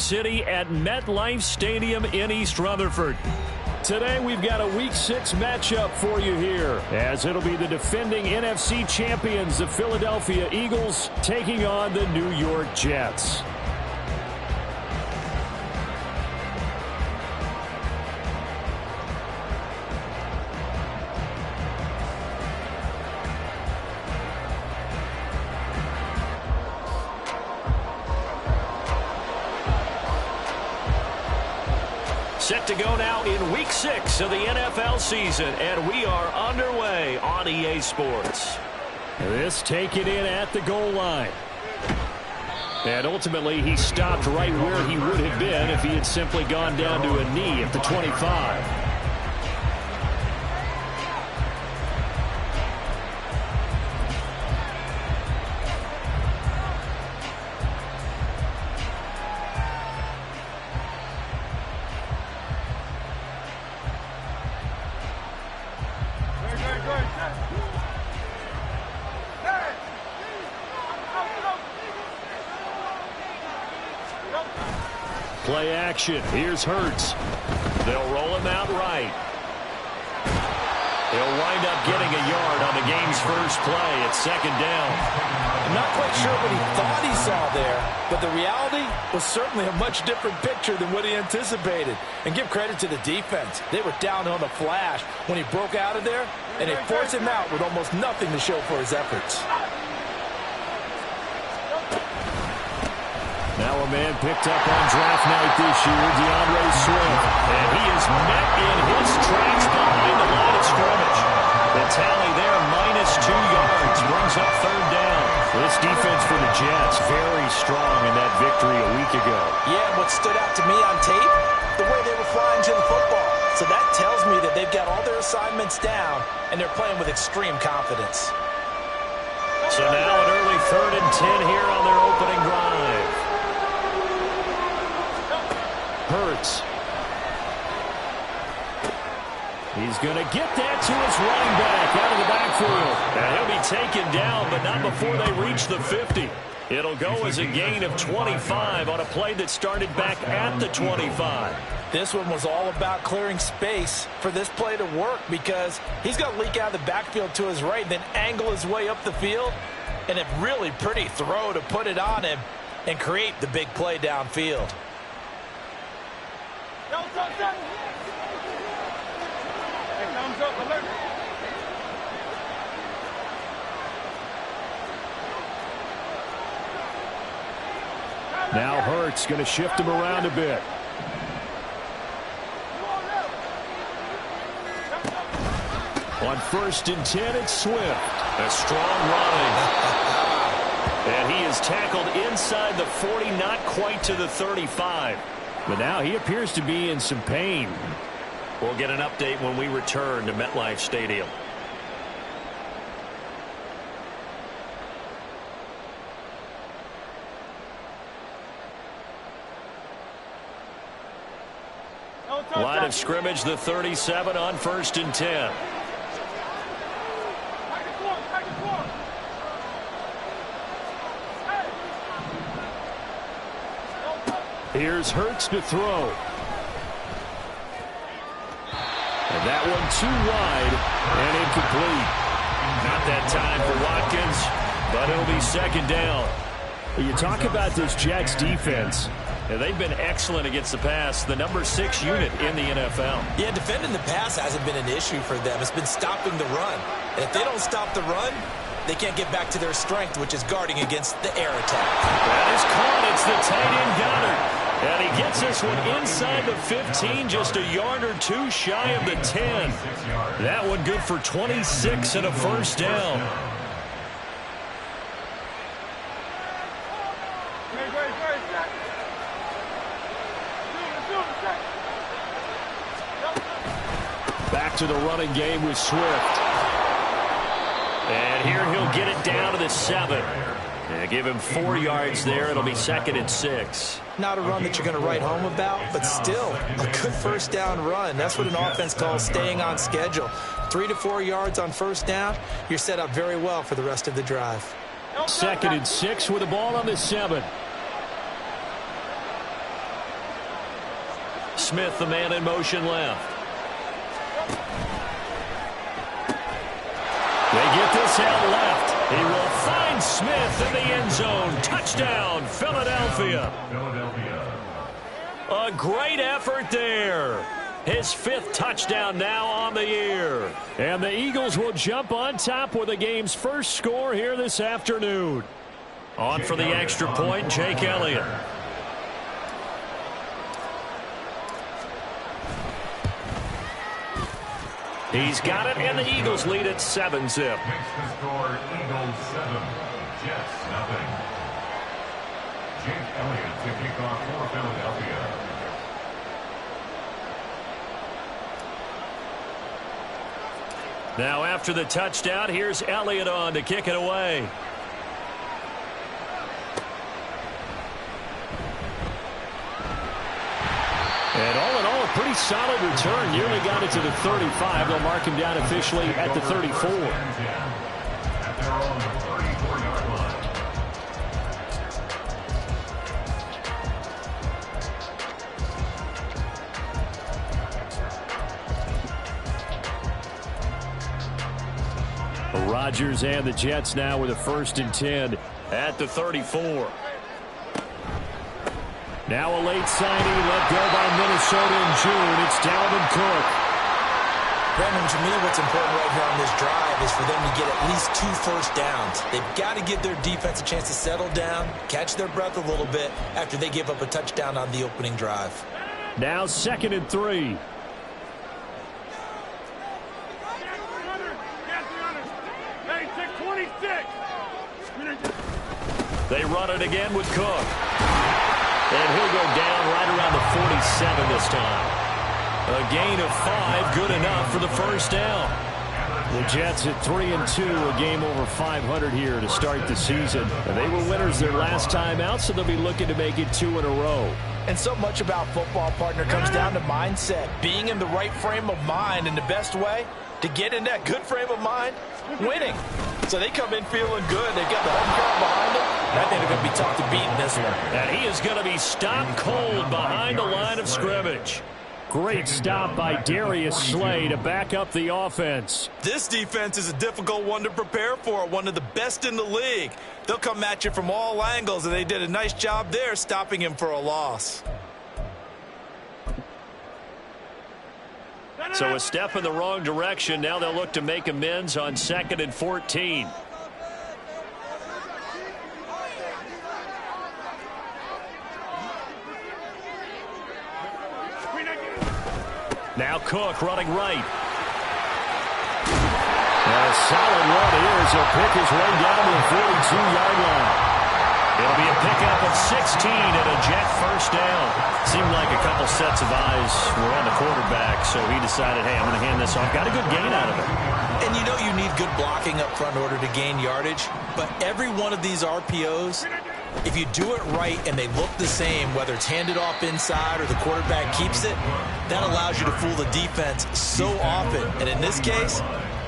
City at MetLife Stadium in East Rutherford. Today we've got a Week 6 matchup for you here, as it'll be the defending NFC champions, the Philadelphia Eagles, taking on the New York Jets. Set to go now in Week 6 of the NFL season, and we are underway on EA Sports. This taken in at the goal line. And ultimately, he stopped right where he would have been if he had simply gone down to a knee at the 25. Play action. Here's Hurts. They'll roll him out right. He'll wind up getting a yard on the game's first play at second down. I'm not quite sure what he thought he saw there, but the reality was certainly a much different picture than what he anticipated. And give credit to the defense. They were down on the flash when he broke out of there, and they forced him out with almost nothing to show for his efforts. Now a man picked up on draft night this year, DeAndre Swift. And he is met in his tracks behind the line of scrimmage. The tally there, -2 yards, brings up third down. This defense for the Jets, very strong in that victory a week ago. Yeah, what stood out to me on tape, the way they were flying to the football. So that tells me that they've got all their assignments down, and they're playing with extreme confidence. So now an early 3rd and 10 here on their opening drive. Hurts. He's going to get that to his running back out of the backfield. And he'll be taken down, but not before they reach the 50. It'll go as a gain of 25 on a play that started back at the 25. This one was all about clearing space for this play to work, because he's going to leak out of the backfield to his right, then angle his way up the field, and a really pretty throw to put it on him and create the big play downfield. Now Hurts going to shift him around a bit. On 1st and 10, it's Swift. A strong running. And he is tackled inside the 40, not quite to the 35. But now he appears to be in some pain. We'll get an update when we return to MetLife Stadium. Line of scrimmage, the 37 on 1st and 10. Here's Hurts to throw. And that one too wide and incomplete. Not that time for Watkins, but it'll be second down. You talk about this Jets defense. And they've been excellent against the pass, the number 6 unit in the NFL. Yeah, defending the pass hasn't been an issue for them. It's been stopping the run. And if they don't stop the run, they can't get back to their strength, which is guarding against the air attack. That is caught. It's the tight end Goddard. And he gets this one inside the 15, just a yard or two shy of the 10. That one good for 26 and a first down. Back to the running game with Swift. And here he'll get it down to the 7. And give him 4 yards there. It'll be 2nd and 6. Not a run that you're going to write home about, but still a good first down run. That's what an offense calls staying on schedule. 3 to 4 yards on first down. You're set up very well for the rest of the drive. 2nd and 6 with the ball on the 7. Smith, the man in motion left. They get this out left. He will find Smith in the end zone. Touchdown, Philadelphia. A great effort there. His 5th touchdown now on the year. And the Eagles will jump on top with the game's first score here this afternoon. On for the extra point, Jake Elliott. He's got it, and the Eagles lead at 7-zip. Makes the score Eagles 7, Jets 0. Jake Elliott to kick off for Philadelphia. Now after the touchdown, here's Elliott on to kick it away. And all in all, a pretty solid return. Nearly got it to the 35. They'll mark him down officially at the 34. At their own 34-yard line. Rodgers and the Jets now with a 1st and 10 at the 34. Now a late signing let go by Minnesota in June. It's Dalvin Cook. Brandon, to me, what's important right here on this drive is for them to get at least 2 first downs. They've got to give their defense a chance to settle down, catch their breath a little bit after they give up a touchdown on the opening drive. Now 2nd and 3. They run it again with Cook. And he'll go down right around the 47 this time. A gain of 5, good enough for the first down. The Jets at 3-2, a game over 500 here to start the season. And they were winners their last time out, so they'll be looking to make it 2 in a row. And so much about football, partner, comes down to mindset. Being in the right frame of mind, and the best way to get in that good frame of mind, winning. So they come in feeling good. They've got the home crowd behind them. And I think they're going to be tough to beat in this one. And he is going to be stopped cold behind the line of scrimmage. Great stop by Darius Slay to back up the offense. This defense is a difficult one to prepare for, one of the best in the league. They'll come at you from all angles, and they did a nice job there stopping him for a loss. So a step in the wrong direction. Now they'll look to make amends on 2nd and 14. Now Cook running right. A solid run here as he'll pick his way down to the 42-yard line. It'll be a pickup of 16 and a Jet first down. Seemed like a couple sets of eyes were on the quarterback, so he decided, hey, I'm going to hand this off. Got a good gain out of it. And you know you need good blocking up front in order to gain yardage, but every one of these RPOs, if you do it right and they look the same, whether it's handed off inside or the quarterback keeps it, that allows you to fool the defense so often. And in this case,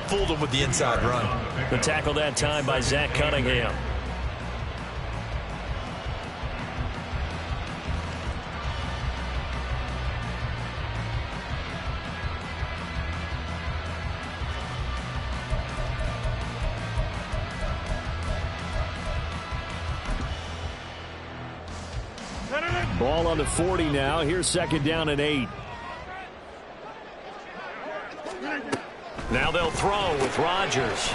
fooled them with the inside run. The tackle that time by Zach Cunningham. Ball on the 40 now. Here's 2nd down and 8. Now they'll throw with Rodgers.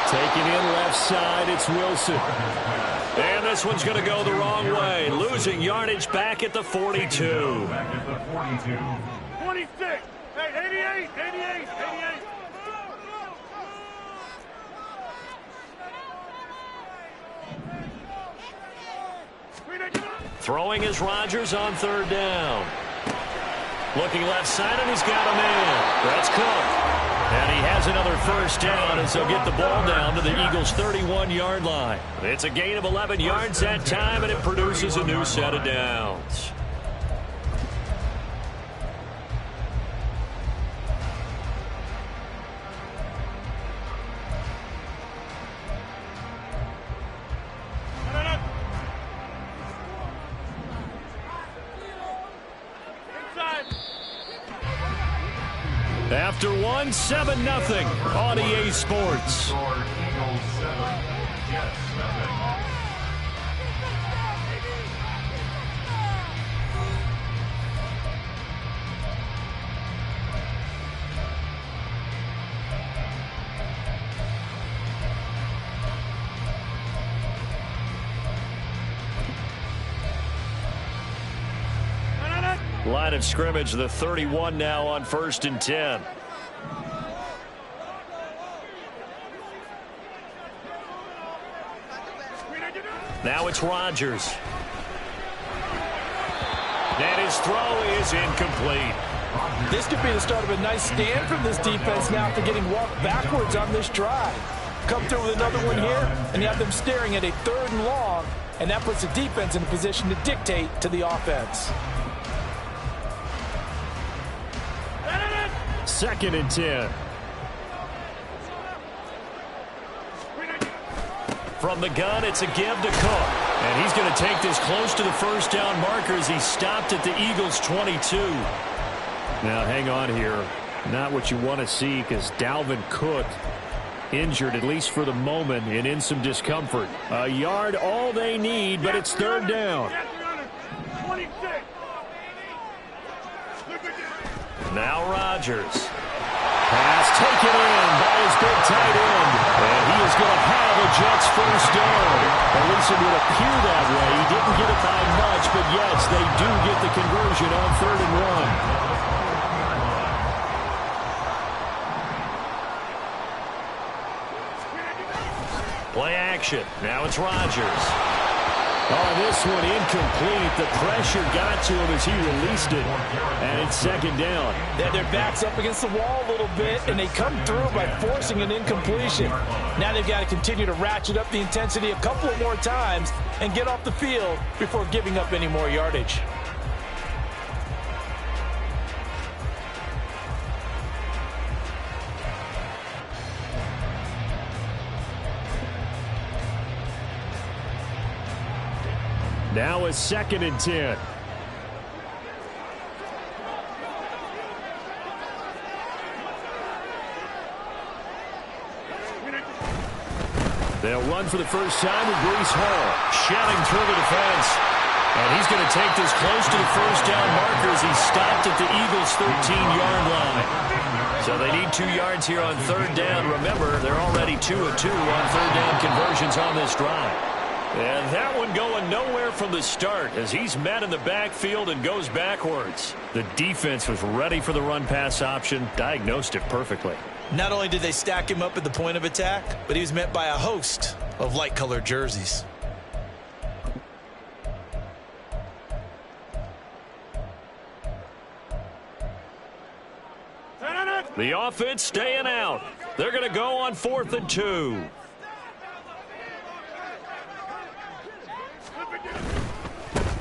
Taking in left side, it's Wilson. And this one's going to go the wrong way. Losing yardage back at the 42. 26. Hey, 88. Throwing is Rodgers on 3rd down. Looking left side, and he's got a man. That's Cook. And he has another first down as they'll get the ball down to the Eagles' 31-yard line. It's a gain of 11 yards that time, and it produces a new set of downs. Inside. After one, 7-0 on EA Sports. Eagles 7, Jets 7. Line of scrimmage, the 31 now on 1st and 10. Now it's Rodgers. And his throw is incomplete. This could be the start of a nice stand from this defense now after getting walked backwards on this drive. Come through with another one here, and you have them staring at a 3rd and long, and that puts the defense in a position to dictate to the offense. 2nd and 10. From the gun, it's a give to Cook. And he's going to take this close to the first down marker as he stopped at the Eagles' 22. Now, hang on here. Not what you want to see because Dalvin Cook injured, at least for the moment, and in some discomfort. A yard, all they need, but it's 3rd down. Now Rodgers. Pass taken in by his big tight end. And he is going to have a Jets first down. At least it would appear that way. He didn't get it by much, but yes, they do get the conversion on 3rd and 1. Play action. Now it's Rodgers. Oh, this one incomplete. The pressure got to him as he released it. And it's 2nd down. Their back's up against the wall a little bit, and they come through by forcing an incompletion. Now they've got to continue to ratchet up the intensity a couple of more times and get off the field before giving up any more yardage. Now it's 2nd and 10. They'll run for the first time with Breece Hall, shedding through the defense. And he's going to take this close to the first down marker as he stopped at the Eagles' 13-yard line. So they need 2 yards here on 3rd down. Remember, they're already 2 of 2 on 3rd down conversions on this drive. And that one going nowhere from the start as he's met in the backfield and goes backwards. The defense was ready for the run-pass option, diagnosed it perfectly. Not only did they stack him up at the point of attack, but he was met by a host of light-colored jerseys. The offense staying out. They're going to go on 4th and 2.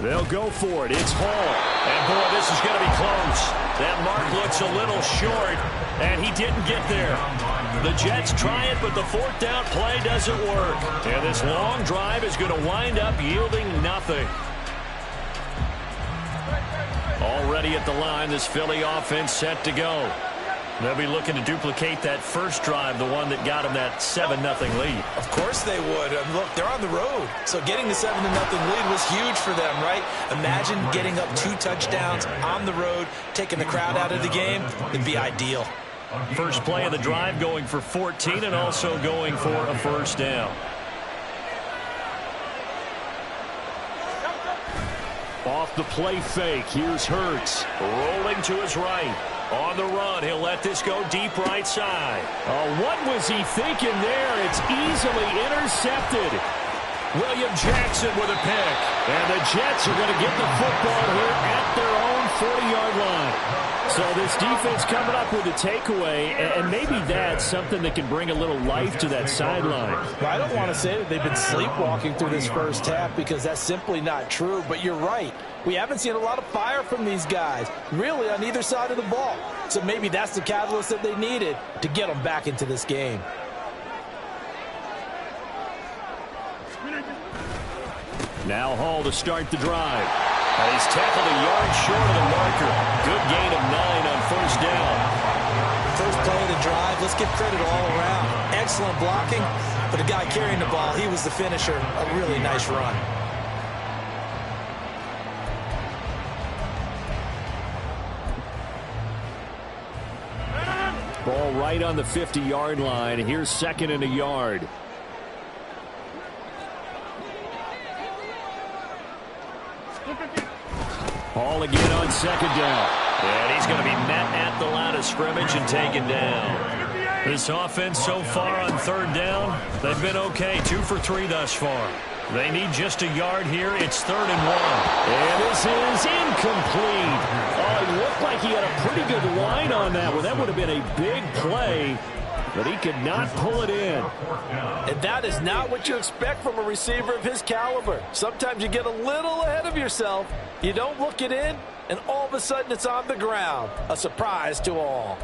They'll go for it. It's Hall. And, boy, this is going to be close. That mark looks a little short, and he didn't get there. The Jets try it, but the 4th down play doesn't work. And this long drive is going to wind up yielding nothing. Already at the line, this Philly offense set to go. They'll be looking to duplicate that first drive, the one that got them that 7-0 lead. Of course they would. Look, they're on the road. So getting the 7-0 lead was huge for them, right? Imagine getting up 2 touchdowns on the road, taking the crowd out of the game. It'd be ideal. First play of the drive going for 14 and also going for a first down. Off the play fake, here's Hurts. Rolling to his right. On the run, he'll let this go deep right side. What was he thinking there? It's easily intercepted. William Jackson with a pick. And the Jets are going to get the football here at their own 40-yard line. So this defense coming up with a takeaway, and maybe that's something that can bring a little life to that sideline. Well, I don't want to say that they've been sleepwalking through this first half because that's simply not true, but you're right. We haven't seen a lot of fire from these guys, really, on either side of the ball. So maybe that's the catalyst that they needed to get them back into this game. Now Hall to start the drive. He's tackled a yard short of the marker. good gain of 9 on first down. First play of the drive, let's give credit all around. Excellent blocking, but the guy carrying the ball, he was the finisher. A really nice run. Ball right on the 50-yard line. Here's second and a yard. Ball again on second down. And he's going to be met at the line of scrimmage and taken down. This offense so far on third down, they've been okay. 2 for 3 thus far. They need just a yard here. It's 3rd and 1. And this is incomplete. Oh, it looked like he had a pretty good line on that one. That would have been a big play, but he could not pull it in. And that is not what you expect from a receiver of his caliber. Sometimes you get a little ahead of yourself. You don't look it in, and all of a sudden it's on the ground. A surprise to all.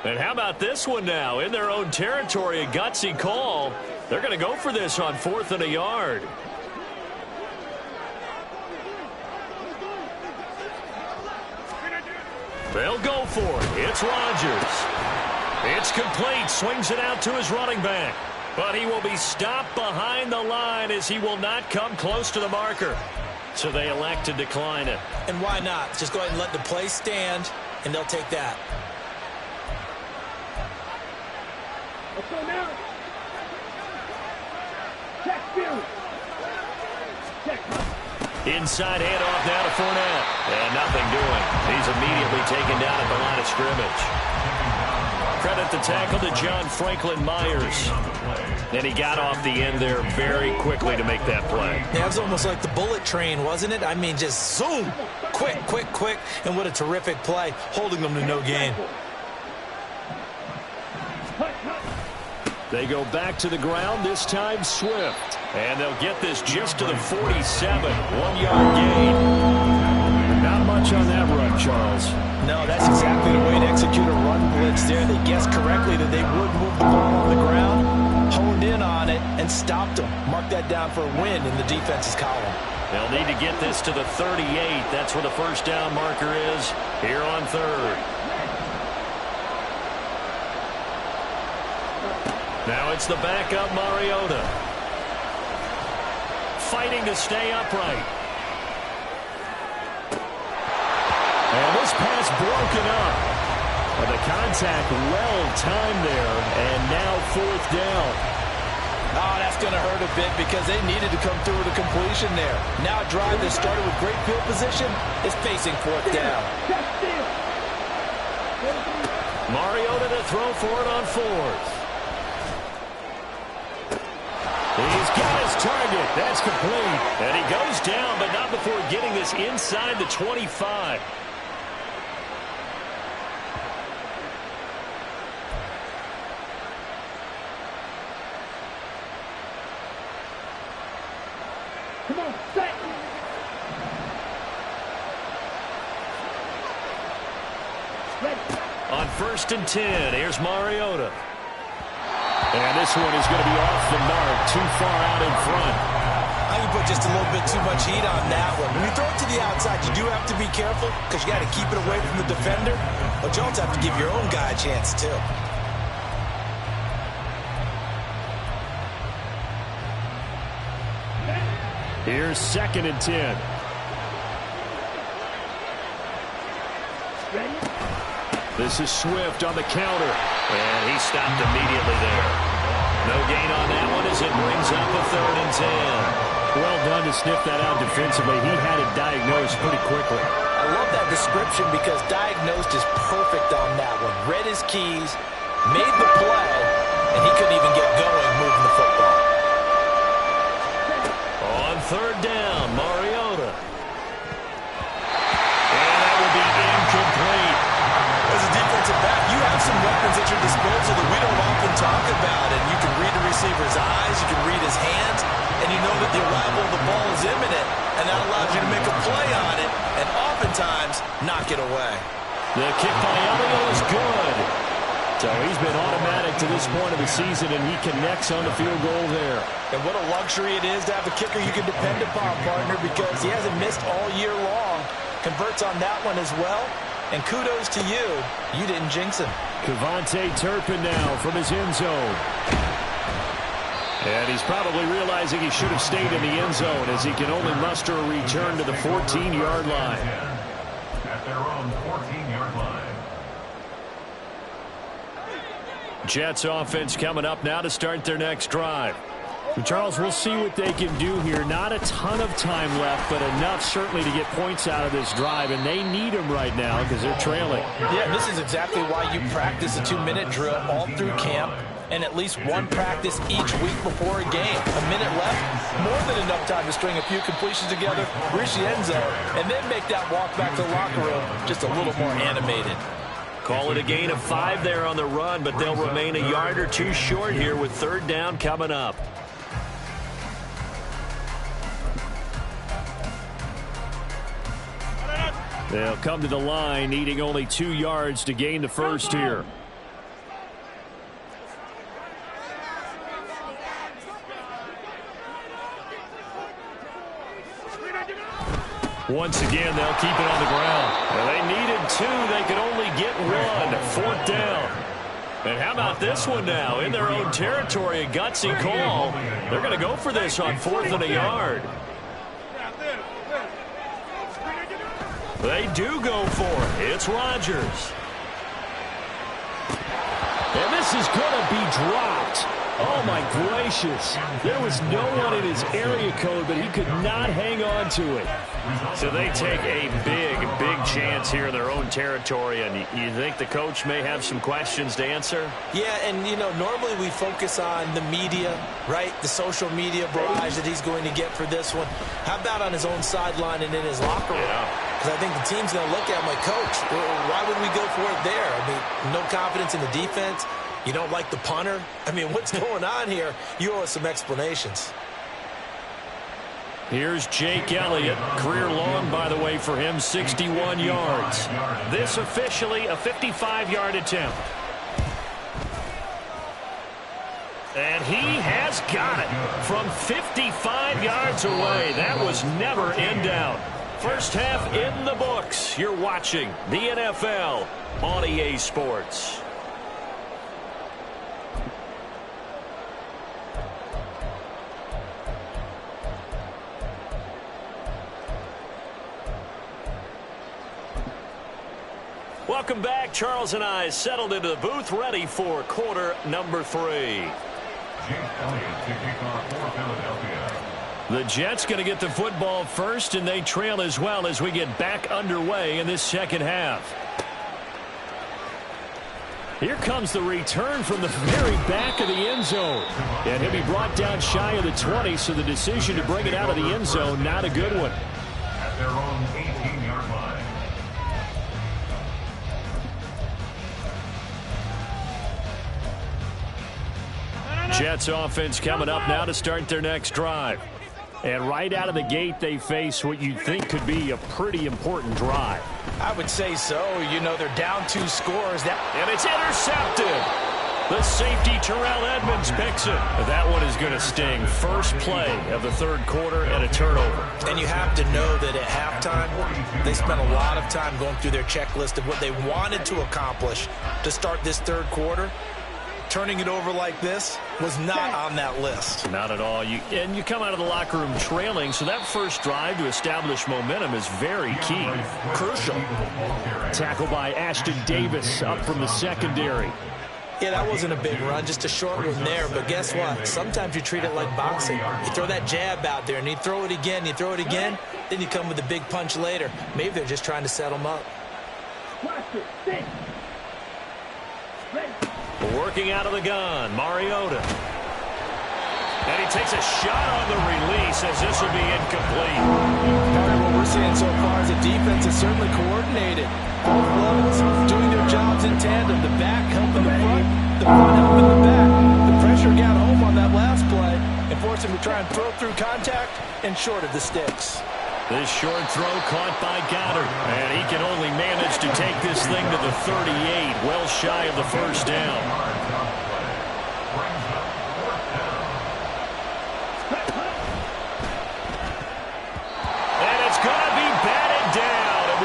And how about this one now? In their own territory, a gutsy call. They're going to go for this on 4th and a yard. They'll go for it. It's Rodgers. It's complete. Swings it out to his running back. But he will be stopped behind the line as he will not come close to the marker. So they elect to decline it. And why not? Just go ahead and let the play stand, and they'll take that. Let's go now. Check, field. Check. Inside handoff now to Fournette. And nothing doing. He's immediately taken down at the line of scrimmage. Credit the tackle to John Franklin Myers. And he got off the end there very quickly to make that play. That was almost like the bullet train, wasn't it? I mean, just zoom. Quick, quick, quick. And what a terrific play, holding them to no gain. They go back to the ground, this time Swift. And they'll get this just to the 47. 1-yard gain. Not much on that run, Charles. No, that's exactly the way to execute a run blitz there. They guessed correctly that they would move the ball on the ground, honed in on it, and stopped them. Mark that down for a win in the defense's column. They'll need to get this to the 38. That's where the first down marker is here on 3rd. Now it's the backup Mariota. Fighting to stay upright. And this pass broken up. But the contact well timed there. And now 4th down. Oh, that's going to hurt a bit because they needed to come through with a completion there. Now a drive that started with great field position is facing 4th down. Mariota to throw for it on 4th. He's got his target. That's complete. And he goes down, but not before getting this inside the 25. Come on, set. Ready. On 1st and 10, here's Mariota. And this one is going to be off the mark, too far out in front. I can put just a little bit too much heat on that one. When you throw it to the outside, you do have to be careful because you got to keep it away from the defender. But you also have to give your own guy a chance, too. Here's 2nd and 10. Ready. This is Swift on the counter. And he stopped immediately there. No gain on that one as it brings up a 3rd and 10. Well done to sniff that out defensively. He had it diagnosed pretty quickly. I love that description because diagnosed is perfect on that one. Read his keys, made the play, and he couldn't even get going moving the football. On 3rd down, Mariota. And that will be incomplete. As a defensive back, you have some weapons at your disposal that we don't often talk about. And you can read the receiver's eyes, you can read his hands, and you know that the arrival of the ball is imminent. And that allows you to make a play on it and oftentimes knock it away. The kick by Elliott is good. So he's been automatic to this point of the season, and he connects on the field goal there. And what a luxury it is to have a kicker you can depend upon, partner, because he hasn't missed all year long. converts on that one as well. And kudos to you. You didn't jinx him. Kevontae Turpin now from his end zone. And he's probably realizing he should have stayed in the end zone as he can only muster a return to the 14-yard line. At their own 14-yard line. Jets offense coming up now to start their next drive. Charles, we'll see what they can do here. Not a ton of time left, but enough certainly to get points out of this drive, and they need them right now because they're trailing. Yeah, and this is exactly why you practice a 2-minute drill all through camp and at least one practice each week before a game. A minute left, more than enough time to string a few completions together, reach the end zone, and then make that walk back to the locker room just a little more animated. Call it a gain of 5 there on the run, but they'll remain a yard or two short here with third down coming up. They'll come to the line, needing only 2 yards to gain the first here. Once again, they'll keep it on the ground. Well, they needed 2. They could only get 1. Fourth down. And how about this one now? In their own territory, a gutsy call. They're going to go for this on 4th and a yard. They do go for it. It's Rodgers. And this is going to be dropped. Oh, my gracious. There was no one in his area code, but he could not hang on to it. So they take a big, big chance here in their own territory, and you think the coach may have some questions to answer? Yeah, and, you know, normally we focus on the media, right? The social media barrage that he's going to get for this one. How about on his own sideline and in his locker room? Because I think the team's going to look at him like, Coach, why would we go for it there? I mean, no confidence in the defense. You don't like the punter? I mean, what's going on here? You owe us some explanations. Here's Jake Elliott. Career long, by the way, for him, 61 yards. This officially a 55-yard attempt. And he has got it from 55 yards away. That was never in doubt. First half in the books. You're watching the NFL on EA Sports. Welcome back. Charles and I settled into the booth, ready for quarter number 3. Jake Elliott to kick off for Philadelphia. The Jets going to get the football first, and they trail as well as we get back underway in this second half. Here comes the return from the very back of the end zone. And he'll be brought down shy of the 20, so the decision to bring it out of the end zone, not a good one. At their own 18-yard line. Jets offense coming up now to start their next drive. And right out of the gate, they face what you'd think could be a pretty important drive. I would say so. You know, they're down 2 scores. And it's intercepted. The safety, Terrell Edmonds, picks it. That one is going to sting. First play of the third quarter and a turnover. And you have to know that at halftime, they spent a lot of time going through their checklist of what they wanted to accomplish to start this third quarter. Turning it over like this was not on that list. Not at all. You come out of the locker room trailing, so that first drive to establish momentum is very key. Crucial. Tackle by Ashton Davis up from the secondary. Yeah, that wasn't a big run, just a short one there. But guess what? Sometimes you treat it like boxing. You throw that jab out there, and you throw it again, you throw it again, then you come with a big punch later. Maybe they're just trying to set them up. Working out of the gun, Mariota. And he takes a shot on the release as this will be incomplete. Part of what we're seeing so far is the defense is certainly coordinated. Both levels doing their jobs in tandem. The back helping the front helping the back. The pressure got home on that last play and forced him to try and throw through contact and short of the sticks. This short throw caught by Goddard. And he can only manage to take this thing to the 38, well shy of the first down. And it's going to be batted down. And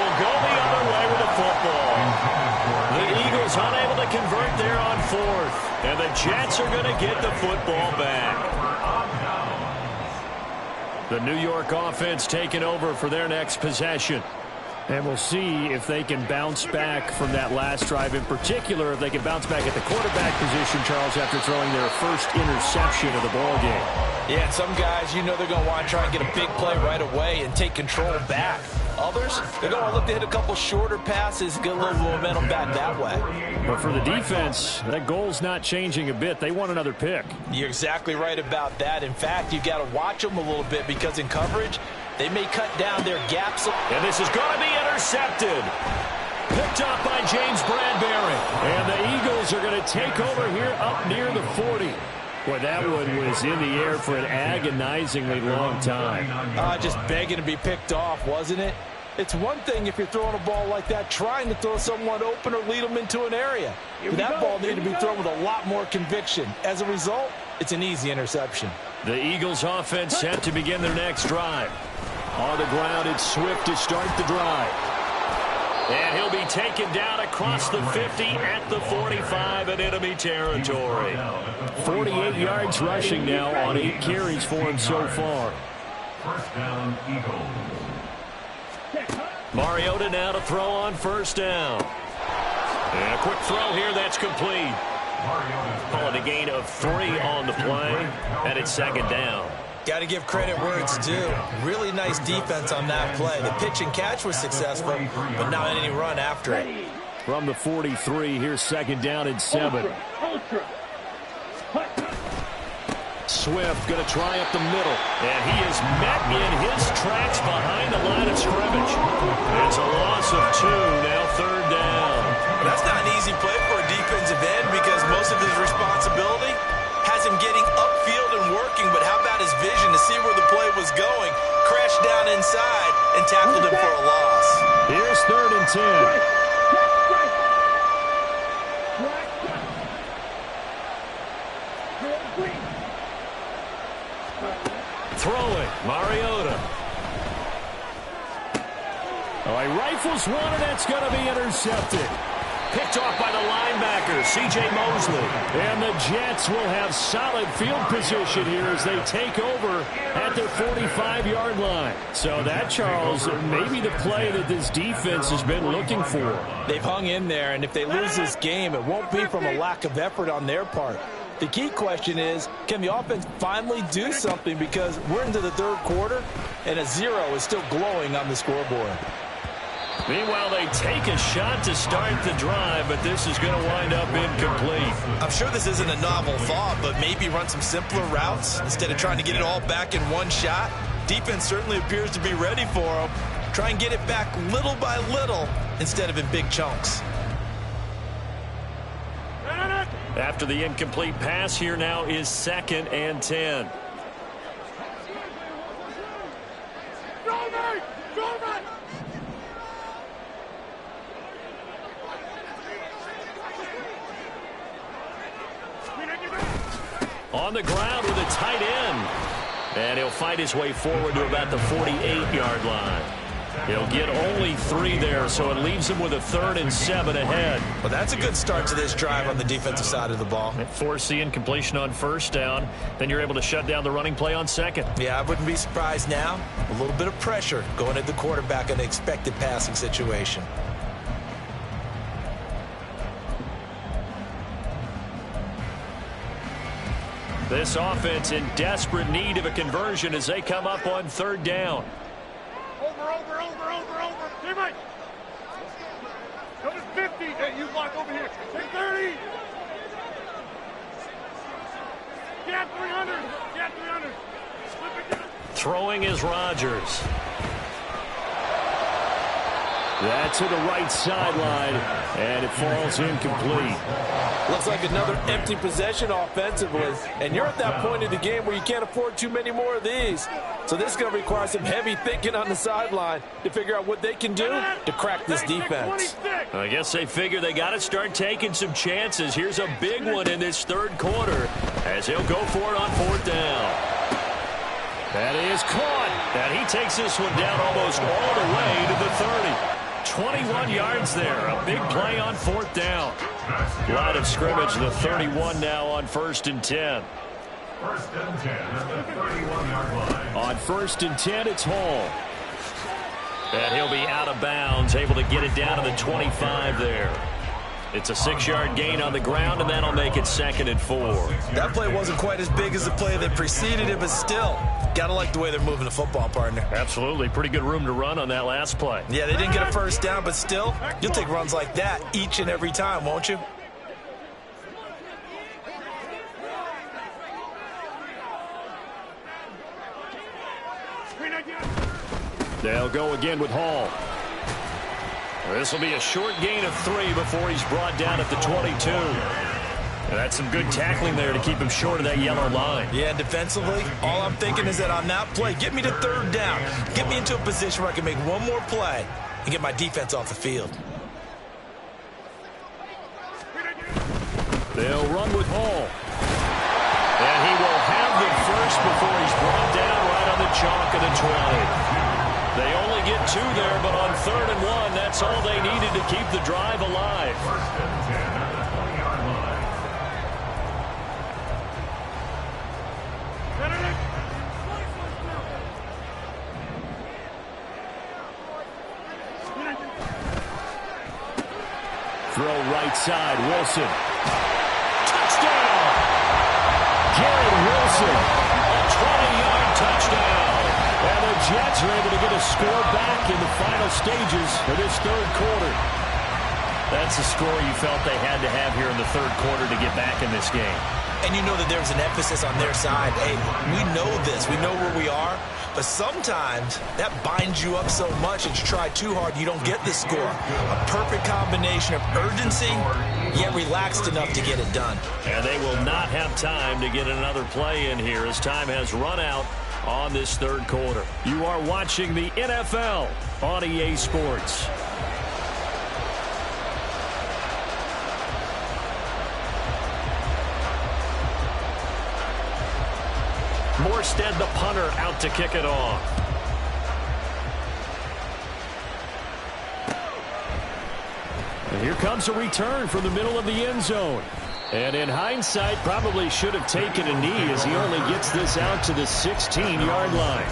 Jets are going to get the football back. The New York offense taking over for their next possession. And we'll see if they can bounce back from that last drive. In particular, if they can bounce back at the quarterback position, Charles, after throwing their first interception of the ball game. Yeah, some guys, you know they're going to want to try and get a big play right away and take control back. Others, they're going to look to hit a couple shorter passes, get a little momentum back that way. But for the defense, that goal's not changing a bit. They want another pick. You're exactly right about that. In fact, you've got to watch them a little bit because in coverage, they may cut down their gaps. And this is going to be intercepted. Picked up by James Bradbury. And the Eagles are going to take over here up near the 40. Boy, that one was in the air for an agonizingly long time. Just begging to be picked off, wasn't it? It's one thing if you're throwing a ball like that, trying to throw someone open or lead them into an area. That ball needed to be thrown with a lot more conviction. As a result, it's an easy interception. The Eagles offense set to begin their next drive. On the ground, it's Swift to start the drive. And he'll be taken down across the 50 at the 45 in enemy territory. 48 yards rushing now on 8 carries for him so far. First down, Eagles. Mariota now to throw on first down. And a quick throw here that's complete. Calling a gain of 3 on the play, and it's second down. Got to give credit where it's due. Really nice defense on that play. The pitch and catch was successful, but not any run after it. From the 43, here's second down and 7. Swift going to try up the middle, and he is met in his tracks behind the line of scrimmage. It's a loss of 2, now third down. That's not an easy play for a defensive end because most of his responsibility has him getting upfield and working, but how about his vision to see where the play was going? Crashed down inside and tackled him for a loss. Here's third and 10. Throwing, Mariota. Oh, he rifles one, and that's going to be intercepted. Picked off by the linebacker, C.J. Mosley. And the Jets will have solid field position here as they take over at their 45-yard line. So that, Charles, may be the play that this defense has been looking for. They've hung in there, and if they lose this game, it won't be from a lack of effort on their part. The key question is, can the offense finally do something? Because we're into the third quarter, and a 0 is still glowing on the scoreboard. Meanwhile, they take a shot to start the drive, but this is going to wind up incomplete. I'm sure this isn't a novel thought, but maybe run some simpler routes instead of trying to get it all back in one shot. Defense certainly appears to be ready for them. Try and get it back little by little instead of in big chunks. After the incomplete pass, here now is second and 10. On the ground with a tight end. And he'll fight his way forward to about the 48-yard line. He'll get only 3 there, so it leaves him with a 3rd and 7 ahead. Well, that's a good start to this drive on the defensive side of the ball. Force the incompletion on first down. Then you're able to shut down the running play on second. Yeah, I wouldn't be surprised now. A little bit of pressure going at the quarterback in an expected passing situation. This offense in desperate need of a conversion as they come up on third down. Over. Teammate. Go to 50. Hey, you block over here. Take 30. Get 300. Get 300. Throwing is Rodgers. That's to the right sideline, and it falls incomplete. Looks like another empty possession offensively, and you're at that point in the game where you can't afford too many more of these. So this is going to require some heavy thinking on the sideline to figure out what they can do to crack this defense. I guess they figure they got to start taking some chances. Here's a big one in this third quarter as he'll go for it on fourth down. That is caught, and he takes this one down almost all the way to the 30. 21 yards there. A big play on 4th down. Line of scrimmage, the 31 now on 1st and 10. 1st and 10 at the 31-yard line. On 1st and 10, it's Hall. And he'll be out of bounds, able to get it down to the 25 there. It's a 6-yard gain on the ground, and that'll make it 2nd and 4. That play wasn't quite as big as the play that preceded it, but still, got to like the way they're moving the football, partner. Absolutely. Pretty good room to run on that last play. Yeah, they didn't get a first down, but still, you'll take runs like that each and every time, won't you? They'll go again with Hall. This will be a short gain of 3 before he's brought down at the 22. And that's some good tackling there to keep him short of that yellow line. Yeah, defensively, all I'm thinking is that on that play, get me to 3rd down. Get me into a position where I can make one more play and get my defense off the field. They'll run with Hall. And he will have the first before he's brought down right on the chalk of the 20. They only get 2 there, but on 3rd and 1, that's all they needed to keep the drive alive. 1st and 10 at the 20-yard line. Throw right side, Wilson. Touchdown! Garrett Wilson, a 20-yard touchdown. And the Jets are able to get a score back in the final stages of this 3rd quarter. That's the score you felt they had to have here in the 3rd quarter to get back in this game. And you know that there's an emphasis on their side. Hey, we know this. We know where we are. But sometimes that binds you up so much that you try too hard, you don't get the score. A perfect combination of urgency, yet relaxed enough to get it done. And they will not have time to get another play in here as time has run out on this 3rd quarter. You are watching the NFL on EA Sports. Morstead, the punter, out to kick it off. And here comes a return from the middle of the end zone. And in hindsight, probably should have taken a knee as he only gets this out to the 16-yard line.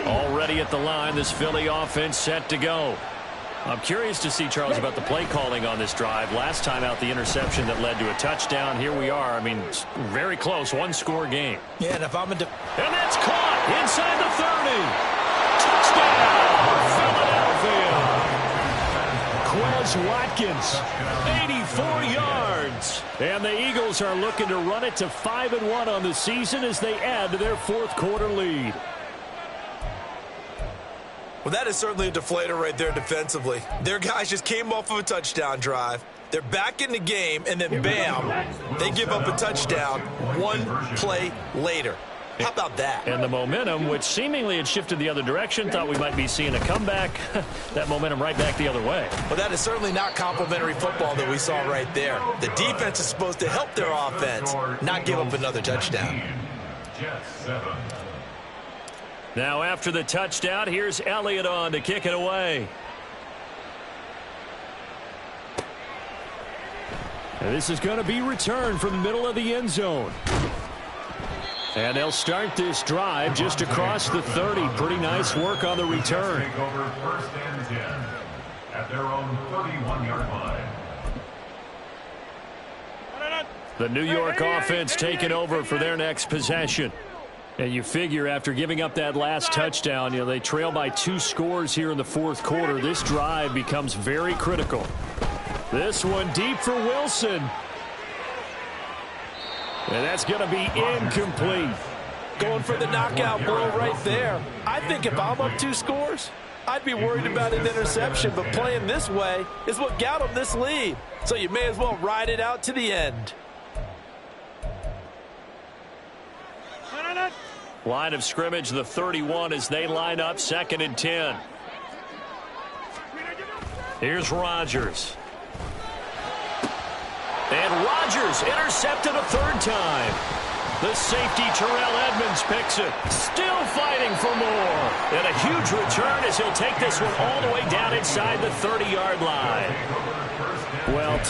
Already at the line, this Philly offense set to go. I'm curious to see, Charles, about the play calling on this drive. Last time out, the interception that led to a touchdown. Here we are. I mean, very close, 1-score game. Yeah, and if I'm and that's caught inside the 30. Touchdown, Philadelphia. Quez Watkins, 84 yards. And the Eagles are looking to run it to 5-1 on the season as they add to their 4th quarter lead. Well, that is certainly a deflator right there defensively. Their guys just came off of a touchdown drive. They're back in the game, and then bam, they give up a touchdown 1 play later. How about that? And the momentum, which seemingly had shifted the other direction, thought we might be seeing a comeback. That momentum right back the other way. Well, that is certainly not complimentary football that we saw right there. The defense is supposed to help their offense, not give up another touchdown. Jets 7. Now after the touchdown, here's Elliott on to kick it away. And this is going to be returned from the middle of the end zone. And they'll start this drive just across the 30. Pretty nice work on the return. Take over 1st and 10 at their own 31-yard line. The New York offense taking over for their next possession. And you figure after giving up that last touchdown, they trail by 2 scores here in the 4th quarter. This drive becomes very critical. This one deep for Wilson. And that's going to be incomplete. Going for the knockout blow right there. I think if I'm up 2 scores, I'd be worried about an interception, but playing this way is what got them this lead. So you may as well ride it out to the end. Line of scrimmage, the 31 as they line up 2nd and 10. Here's Rodgers. And Rodgers intercepted a third time. The safety, Terrell Edmonds, picks it. Still fighting for more. And a huge return as he'll take this one all the way down inside the 30-yard line. Well,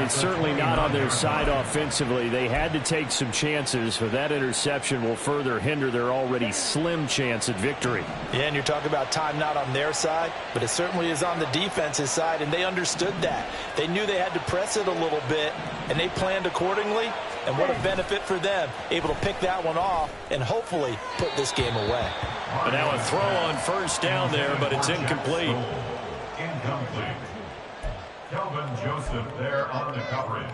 certainly not on their side offensively. They had to take some chances, but that interception will further hinder their already slim chance at victory. Yeah, and you're talking about time not on their side, but it certainly is on the defense's side, and they understood that. They knew they had to press it a little bit, and they planned accordingly. And what a benefit for them, able to pick that one off and hopefully put this game away. And now a throw on first down there, but it's incomplete. Incomplete. Kelvin Joseph there on the coverage.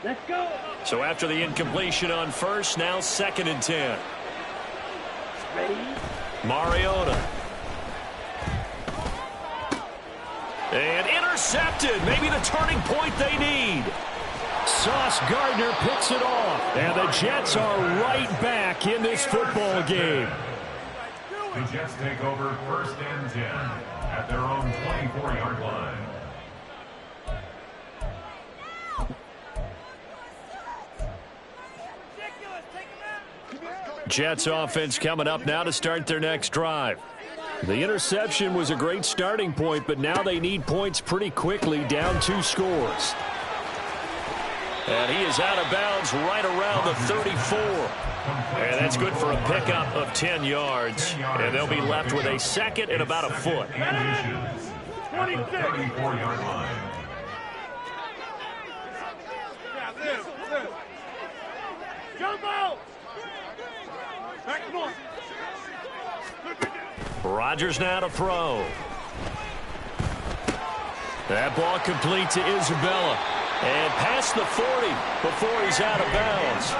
Let's go. So after the incompletion on first, now 2nd and 10. Ready? Mariota. And intercepted. Maybe the turning point they need. Sauce Gardner picks it off. And the Jets are right back in this football game. The Jets take over 1st and 10 at their own 24-yard line. Jets offense coming up now to start their next drive. The interception was a great starting point, but now they need points pretty quickly, down 2 scores. And he is out of bounds right around the 34. And that's good for a pickup of 10 yards. And they'll be left with a 2nd and about a foot. At the 34-yard line. Jump out. Back north. Rodgers now to throw. That ball complete to Isabella. And past the 40 before he's out of bounds.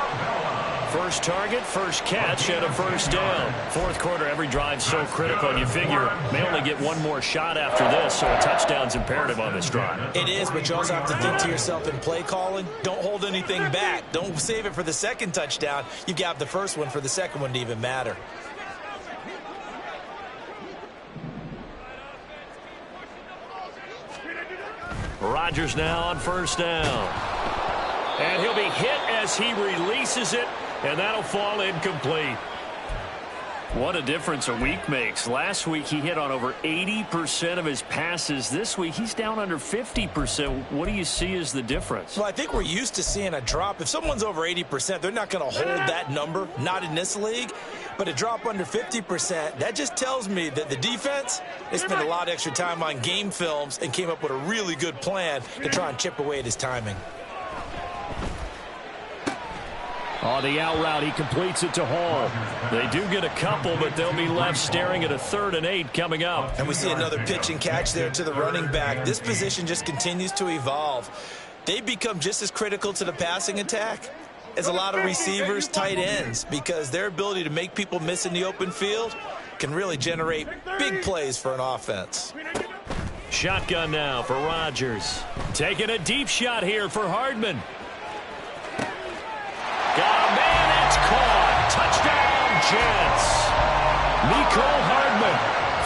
First target, first catch, and a first down. Fourth quarter, every drive so critical, and you figure may only get one more shot after this, so a touchdown's imperative on this drive. It is, but you also have to think to yourself in play calling, don't hold anything back. Don't save it for the second touchdown. You've got the first one for the second one to even matter. Rodgers now on first down. And he'll be hit as he releases it, and that'll fall incomplete. What a difference a week makes. Last week he hit on over 80% of his passes. This week he's down under 50%. What do you see as the difference? Well, I think we're used to seeing a drop. If someone's over 80%, they're not going to hold that number, not in this league. But a drop under 50%, that just tells me that the defense, they spent a lot of extra time on game films and came up with a really good plan to try and chip away at his timing. On the out route, he completes it to Hall. They do get a couple, but they'll be left staring at a 3rd and 8 coming up. And we see another pitch and catch there to the running back. This position just continues to evolve. They've become just as critical to the passing attack as a lot of receivers, tight ends, because their ability to make people miss in the open field can really generate big plays for an offense. Shotgun now for Rodgers. Taking a deep shot here for Hardman. Got a man, it's caught. Touchdown, Jets. Mecole Hardman,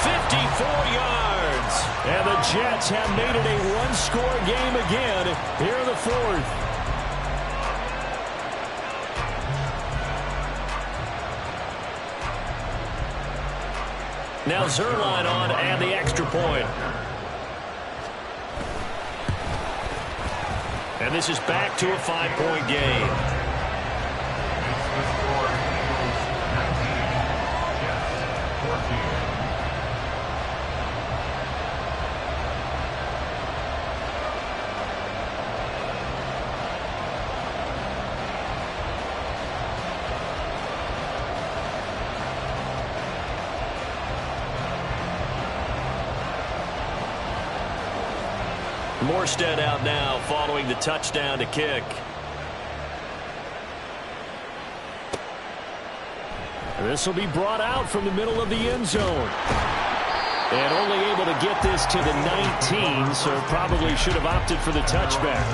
54 yards. And the Jets have made it a one-score game again here in the 4th. Now Zerline on and the extra point. And this is back to a 5-point game. Morstead out now following the touchdown to kick. This will be brought out from the middle of the end zone. And only able to get this to the 19, so probably should have opted for the touchback.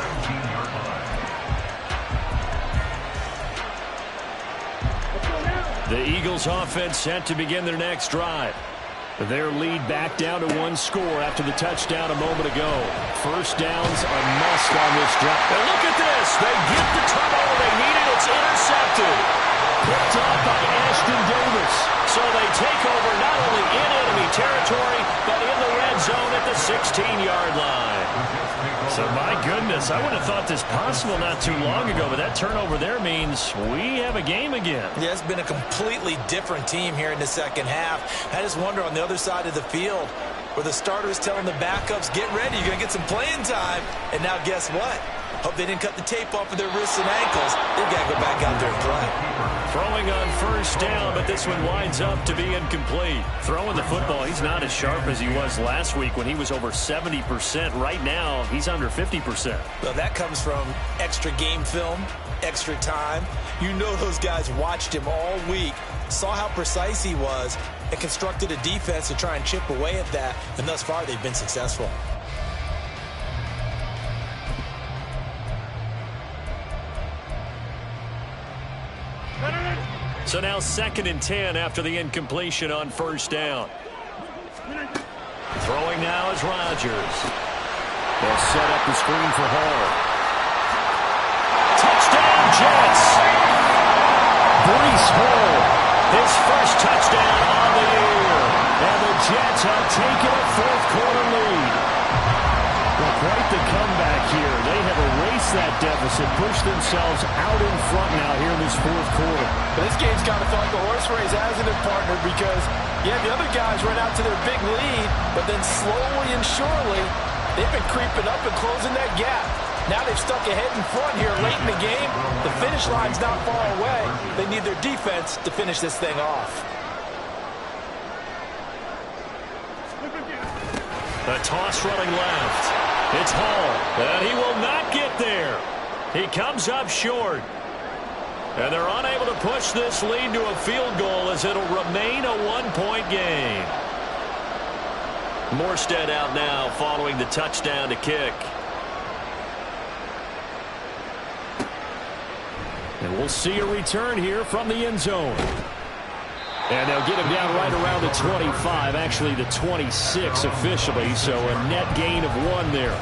The Eagles offense set to begin their next drive. Their lead back down to 1 score after the touchdown a moment ago. First downs a must on this drive. And look at this. They get the turnover they needed. It's intercepted. Picked off by Ashton Davis. So they take over not only in enemy territory, but in the red zone at the 16-yard line. So, my goodness, I wouldn't have thought this possible not too long ago, but that turnover there means we have a game again. Yeah, it's been a completely different team here in the second half. I just wonder on the other side of the field where the starters telling the backups, get ready, you're going to get some playing time. And now guess what? Hope they didn't cut the tape off of their wrists and ankles. They've got to go back out there and play. Throwing on first down, but this one winds up to be incomplete. Throwing the football, he's not as sharp as he was last week when he was over 70%. Right now, he's under 50%. Well, that comes from extra game film, extra time. You know those guys watched him all week, saw how precise he was, and constructed a defense to try and chip away at that. And thus far, they've been successful. So now 2nd and 10 after the incompletion on first down. Throwing now is Rodgers. They'll set up the screen for Hall. Touchdown, Jets! Breece Hall. His first touchdown on the year. And the Jets have taken a 4th-quarter lead. Well, quite the comeback here. They have erased that deficit, pushed themselves out in front now here in this 4th quarter. But this game's kind of felt like a horse race, hasn't it, partner? Because, yeah, the other guys run out to their big lead, but then slowly and surely, they've been creeping up and closing that gap. Now they've stuck ahead in front here late in the game. The finish line's not far away. They need their defense to finish this thing off. The toss running left. It's Hall, and he will not get there. He comes up short. And they're unable to push this lead to a field goal as it'll remain a 1-point game. Morstead out now following the touchdown to kick. And we'll see a return here from the end zone. And they'll get him down right around the 25, actually the 26 officially, so a net gain of 1 there.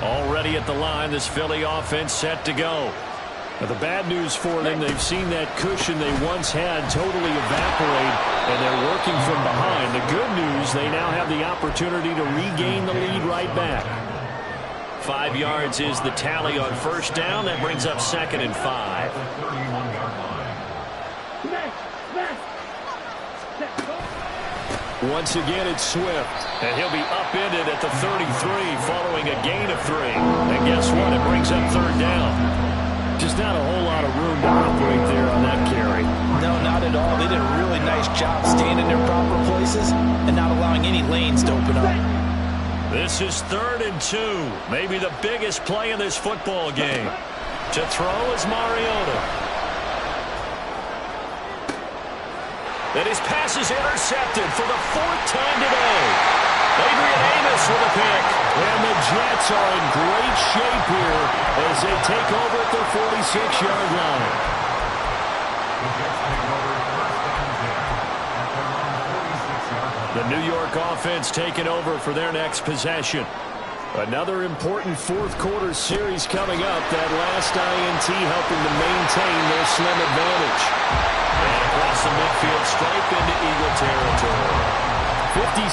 Already at the line, this Philly offense set to go. Now, the bad news for them, they've seen that cushion they once had totally evaporate, and they're working from behind. The good news, they now have the opportunity to regain the lead right back. 5 yards is the tally on first down. That brings up 2nd and 5. Once again, it's Swift. And he'll be upended at the 33 following a gain of 3. And guess what? It brings up 3rd down. Just not a whole lot of room to operate there on that carry. No, not at all. They did a really nice job staying in their proper places and not allowing any lanes to open up. This is 3rd and 2. Maybe the biggest play in this football game. To throw is Mariota. And his pass is intercepted for the 4th time today. Adrian Amos with a pick. And the Jets are in great shape here as they take over at their 46-yard line. The New York offense taking over for their next possession. Another important 4th quarter series coming up. That last INT helping to maintain their slim advantage. And across the midfield stripe into Eagle territory. 57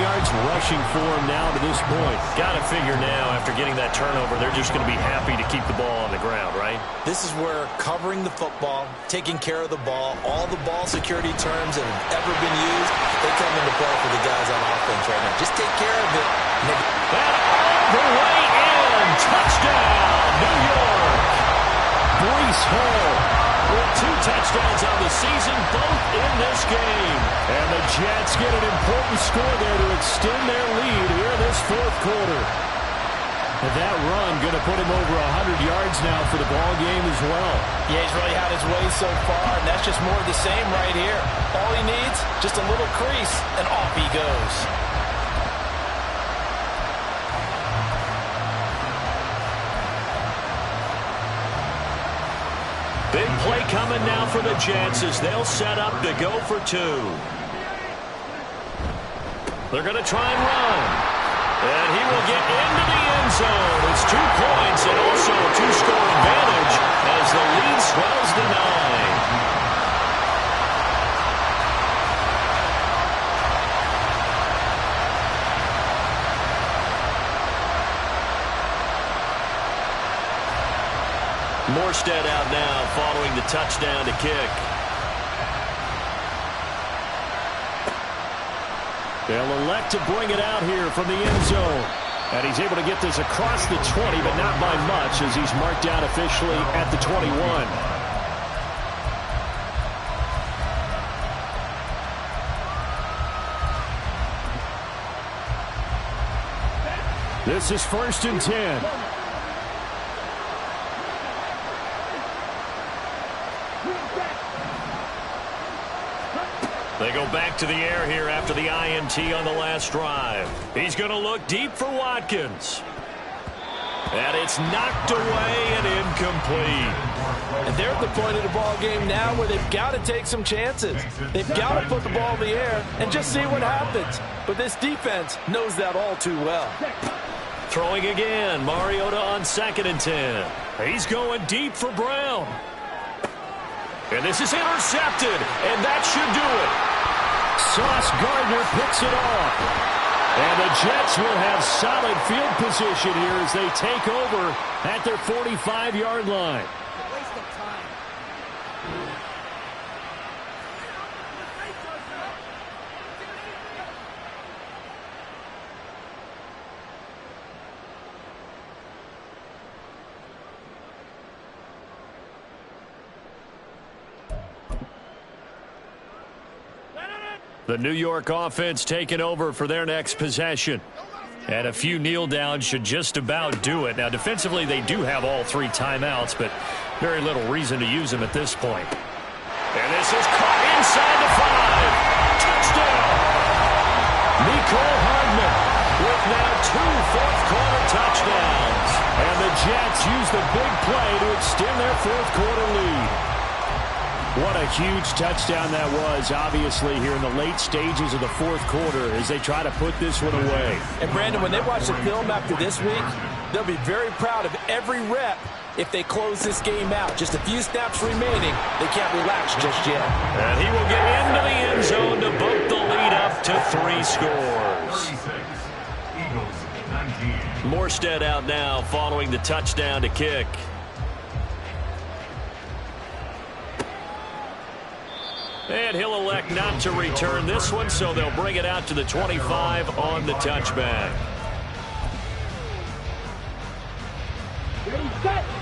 yards rushing for him now to this point. Got to figure now, after getting that turnover, they're just going to be happy to keep the ball on the ground, right? This is where covering the football, taking care of the ball, all the ball security terms that have ever been used, they come into play for the guys on offense right now. Just take care of it. And all the way in. Touchdown, New York. Breece Hall with 2 touchdowns on the season, both in this game. And the Jets get an important score there to extend their lead here in this 4th quarter. And that run going to put him over 100 yards now for the ball game as well. Yeah, he's really had his way so far, and that's just more of the same right here. All he needs, just a little crease, and off he goes. Big play coming now for the Jets as they'll set up to go for two. They're going to try and run. And he will get into the end zone. It's 2 points and also a 2-score advantage as the lead swells to 9. Morstead out now following the touchdown to kick. They'll elect to bring it out here from the end zone. And he's able to get this across the 20, but not by much as he's marked down officially at the 21. This is 1st and 10. They go back to the air here after the INT on the last drive. He's going to look deep for Watkins. And it's knocked away and incomplete. And they're at the point of the ball game now where they've got to take some chances. They've got to put the ball in the air and just see what happens. But this defense knows that all too well. Throwing again, Mariota on 2nd and 10. He's going deep for Brown. And this is intercepted, and that should do it. Sauce Gardner picks it off. And the Jets will have solid field position here as they take over at their 45-yard line. Waste of time. The New York offense taking over for their next possession. And a few kneel downs should just about do it. Now, defensively, they do have all 3 timeouts, but very little reason to use them at this point. And this is caught inside the 5. Touchdown! Mecole Hardman with now 2 fourth-quarter touchdowns. And the Jets use the big play to extend their fourth-quarter lead. What a huge touchdown that was, obviously, here in the late stages of the fourth quarter as they try to put this one away. And, Brandon, when they watch the film after this week, they'll be very proud of every rep if they close this game out. Just a few snaps remaining. They can't relax just yet. And he will get into the end zone to bump the lead up to 3 scores. Eagles 19. Morstead out now following the touchdown to kick. And he'll elect not to return this one, so they'll bring it out to the 25 on the touchback.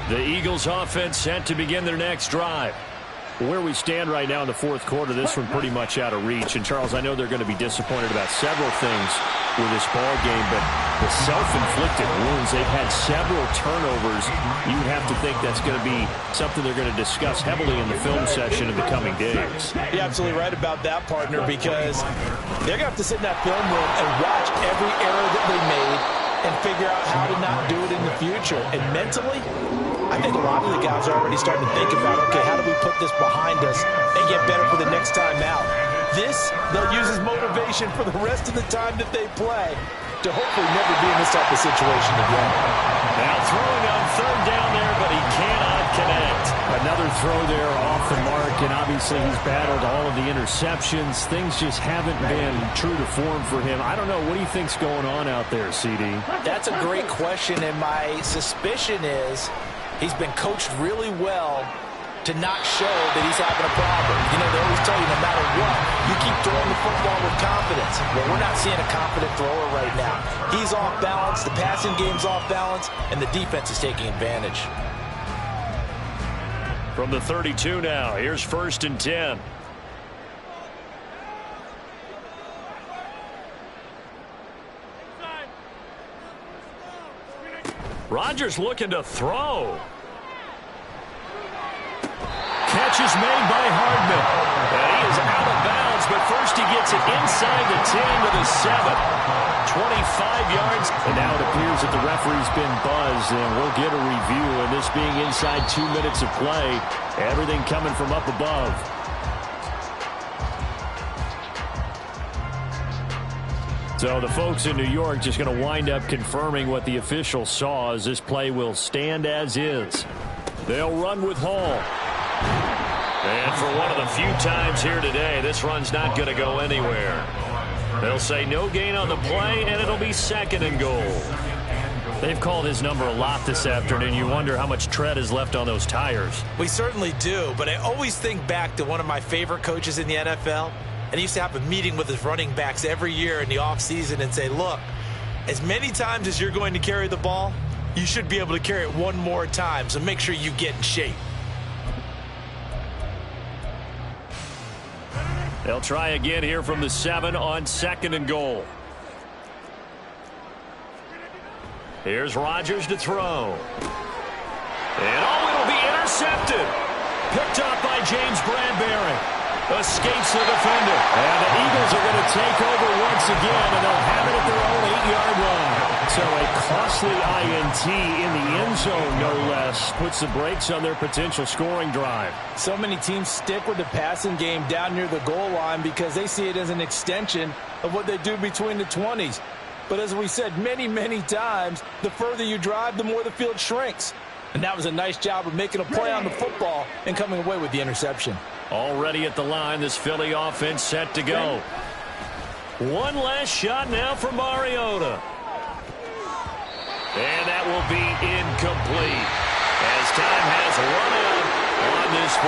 The Eagles offense set to begin their next drive. Where we stand right now in the fourth quarter, this one pretty much out of reach. And, Charles, I know they're going to be disappointed about several things with this ball game, but the self-inflicted wounds, they've had several turnovers. You have to think that's going to be something they're going to discuss heavily in the film session in the coming days. You're absolutely right about that, partner, because they're going to have to sit in that film room and watch every error that they made and figure out how to not do it in the future. And mentally, I think a lot of the guys are already starting to think about, okay, how do we put this behind us and get better for the next time out? This, they'll use as motivation for the rest of the time that they play to hopefully never be in this type of situation again. Now throwing on 3rd down there, but he cannot connect. Another throw there off the mark, and obviously he's battled all of the interceptions. Things just haven't been true to form for him. I don't know. What do you think's going on out there, CD? That's a great question, and my suspicion is he's been coached really well to not show that he's having a problem. You know, they always tell you no matter what, you keep throwing the football with confidence. Well, we're not seeing a confident thrower right now. He's off balance, the passing game's off balance, and the defense is taking advantage. From the 32 now, here's 1st and 10. Rodgers looking to throw. Catch is made by Hardman. And he is out of bounds, but first he gets it inside the 10 to the 7. 25 yards. And now it appears that the referee's been buzzed, and we'll get a review. And this being inside 2 minutes of play, everything coming from up above. So the folks in New York just going to wind up confirming what the official saw, as this play will stand as is. They'll run with Hall. And for one of the few times here today, this run's not going to go anywhere. They'll say no gain on the play, and it'll be 2nd and goal. They've called his number a lot this afternoon. You wonder how much tread is left on those tires. We certainly do, but I always think back to one of my favorite coaches in the NFL. And he used to have a meeting with his running backs every year in the offseason and say, look, as many times as you're going to carry the ball, you should be able to carry it one more time, so make sure you get in shape. They'll try again here from the 7 on 2nd and goal. Here's Rodgers to throw. And it'll be intercepted. Picked up by James Bradbury. Escapes the defender. And the Eagles are going to take over once again, and they'll have it at their own 8-yard line. So a costly INT in the end zone, no less, puts the brakes on their potential scoring drive. So many teams stick with the passing game down near the goal line because they see it as an extension of what they do between the 20s. But as we said many, many times, the further you drive, the more the field shrinks. And that was a nice job of making a play on the football and coming away with the interception. Already at the line, this Philly offense set to go. One last shot now for Mariota. And that will be incomplete as time has run out on this